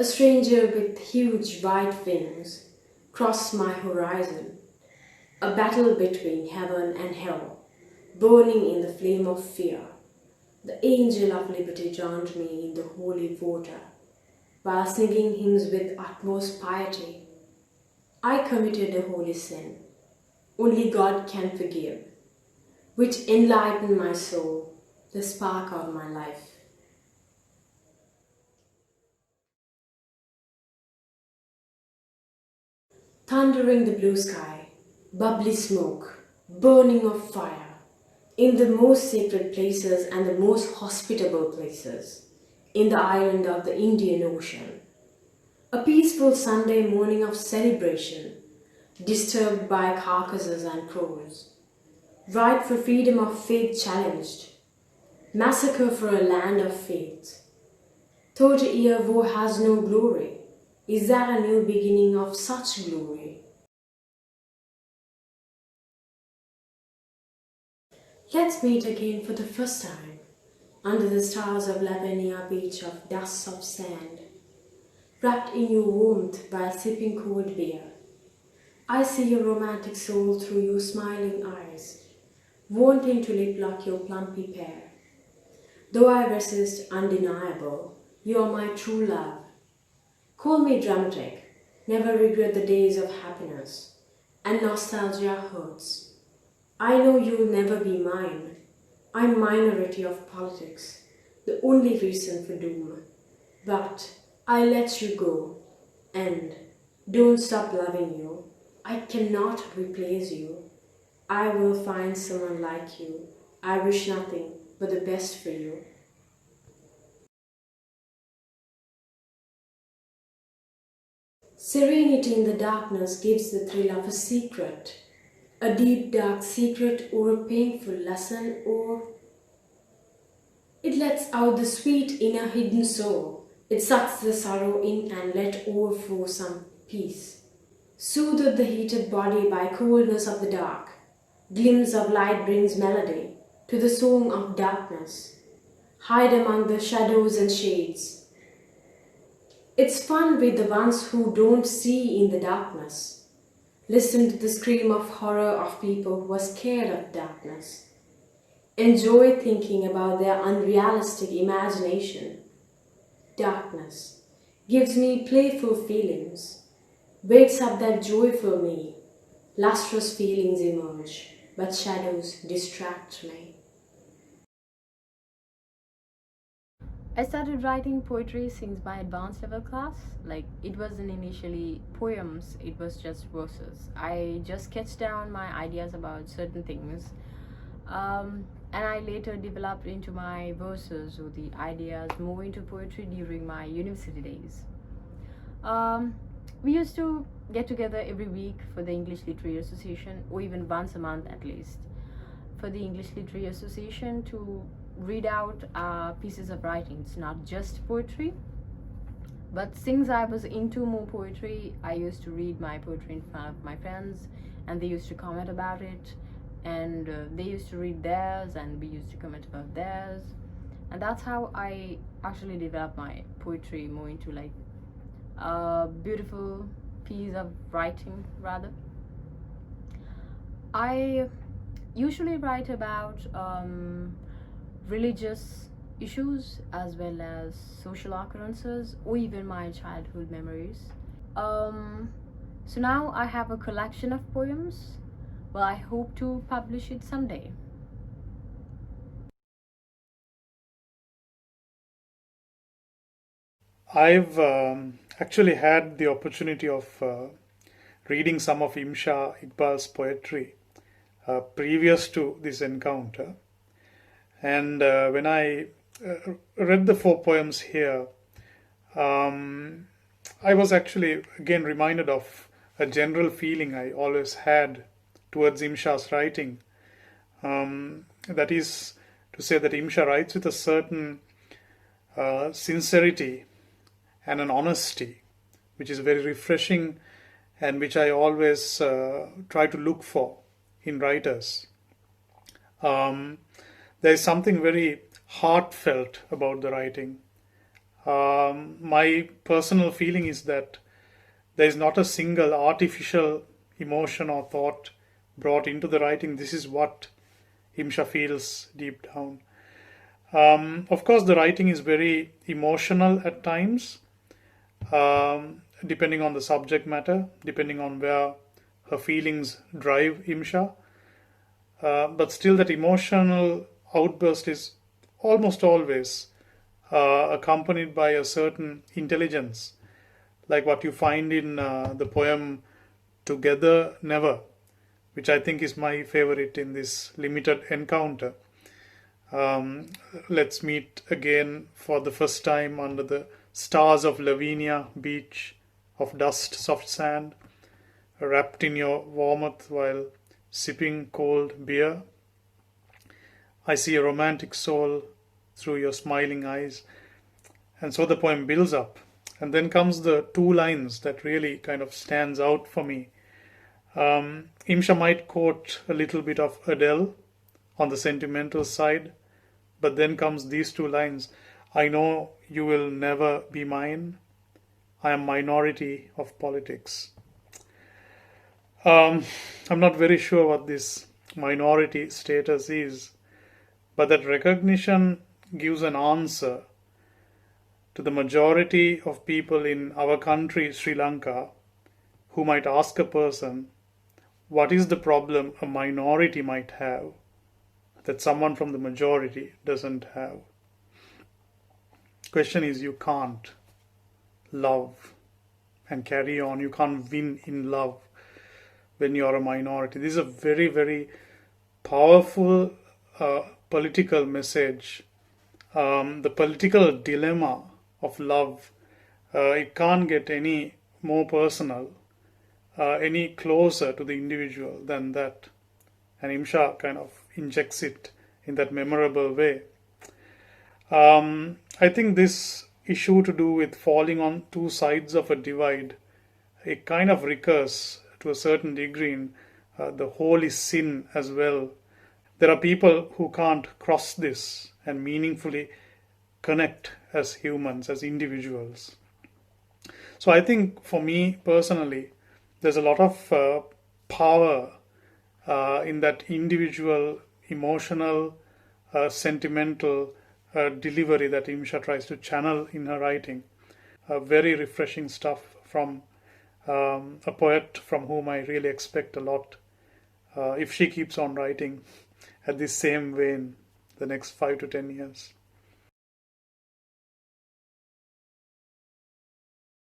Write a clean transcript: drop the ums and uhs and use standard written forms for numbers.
stranger with huge white wings crossed my horizon, a battle between heaven and hell, burning in the flame of fear. The angel of liberty drowned me in the holy water, while singing hymns with utmost piety. I committed a holy sin, only God can forgive, which enlightened my soul, the spark of my life. Thundering the blue sky, bubbly smoke, burning of fire, in the most sacred places and the most hospitable places, in the island of the Indian Ocean. A peaceful Sunday morning of celebration, disturbed by carcasses and crows. Right for freedom of faith challenged, massacre for a land of faith. 30-year war has no glory. Is that a new beginning of such glory? Let's meet again for the first time, under the stars of Lavinia beach of dust of sand, wrapped in your warmth while sipping cold beer. I see your romantic soul through your smiling eyes, wanting to lip lock your plumpy pear. Though I resist undeniable, you are my true love. Call me dramatic, never regret the days of happiness, and nostalgia hurts. I know you'll never be mine. I'm minority of politics, the only reason for doom. But I let you go, and don't stop loving you. I cannot replace you. I will find someone like you. I wish nothing but the best for you. Serenity in the darkness gives the thrill of a secret, a deep dark secret or a painful lesson, or it lets out the sweet inner hidden soul. It sucks the sorrow in and let overflow some peace. Soothed the heated body by coolness of the dark. Glimpse of light brings melody to the song of darkness. Hide among the shadows and shades. It's fun with the ones who don't see in the darkness. Listen to the scream of horror of people who are scared of darkness. Enjoy thinking about their unrealistic imagination. Darkness gives me playful feelings, wakes up that joyful me. Lustrous feelings emerge, but shadows distract me. I started writing poetry since my advanced level class. It wasn't initially poems, it was just verses. I just sketched down my ideas about certain things. And I later developed into my verses or the ideas more into poetry during my university days. We used to get together every week for the English Literary Association, or even once a month at least, for the English Literary Association to read out pieces of writings, not just poetry. But since I was into more poetry, I used to read my poetry in front of my friends, and they used to comment about it, and they used to read theirs, and we used to comment about theirs. And that's how I actually developed my poetry more into a beautiful piece of writing, rather. I usually write about religious issues as well as social occurrences or even my childhood memories. So now I have a collection of poems. Well, I hope to publish it someday. I've actually had the opportunity of reading some of Imsha Iqbal's poetry previous to this encounter. And when I read the four poems here, I was actually again reminded of a general feeling I always had towards Imsha's writing. That is to say that Imsha writes with a certain sincerity and an honesty, which is very refreshing and which I always try to look for in writers. There is something very heartfelt about the writing. My personal feeling is that there is not a single artificial emotion or thought brought into the writing. This is what Imsha feels deep down. Of course, the writing is very emotional at times, depending on the subject matter, depending on where her feelings drive Imsha. But still, that emotional outburst is almost always accompanied by a certain intelligence, like what you find in the poem Together Never, which I think is my favorite in this limited encounter. Let's meet again for the first time under the stars of Lavinia beach of dust soft sand, wrapped in your warmth while sipping cold beer. I see a romantic soul through your smiling eyes. And so the poem builds up. And then comes the two lines that really kind of stands out for me. Imsha might quote a little bit of Adele on the sentimental side, but then comes these two lines. I know you will never be mine. I am minority of politics. I'm not very sure what this minority status is, but that recognition gives an answer to the majority of people in our country, Sri Lanka, who might ask a person, what is the problem a minority might have that someone from the majority doesn't have? Question is, you can't love and carry on. You can't win in love when you are a minority. This is a very, very powerful political message. The political dilemma of love, it can't get any more personal, any closer to the individual than that. And Imsha kind of injects it in that memorable way. I think this issue to do with falling on two sides of a divide, it kind of recurs to a certain degree in the holy sin as well. There are people who can't cross this and meaningfully connect as humans, as individuals. So I think for me personally, there's a lot of power in that individual, emotional, sentimental delivery that Imsha tries to channel in her writing. Very refreshing stuff from a poet from whom I really expect a lot. If she keeps on writing at this same vein the next 5 to 10 years.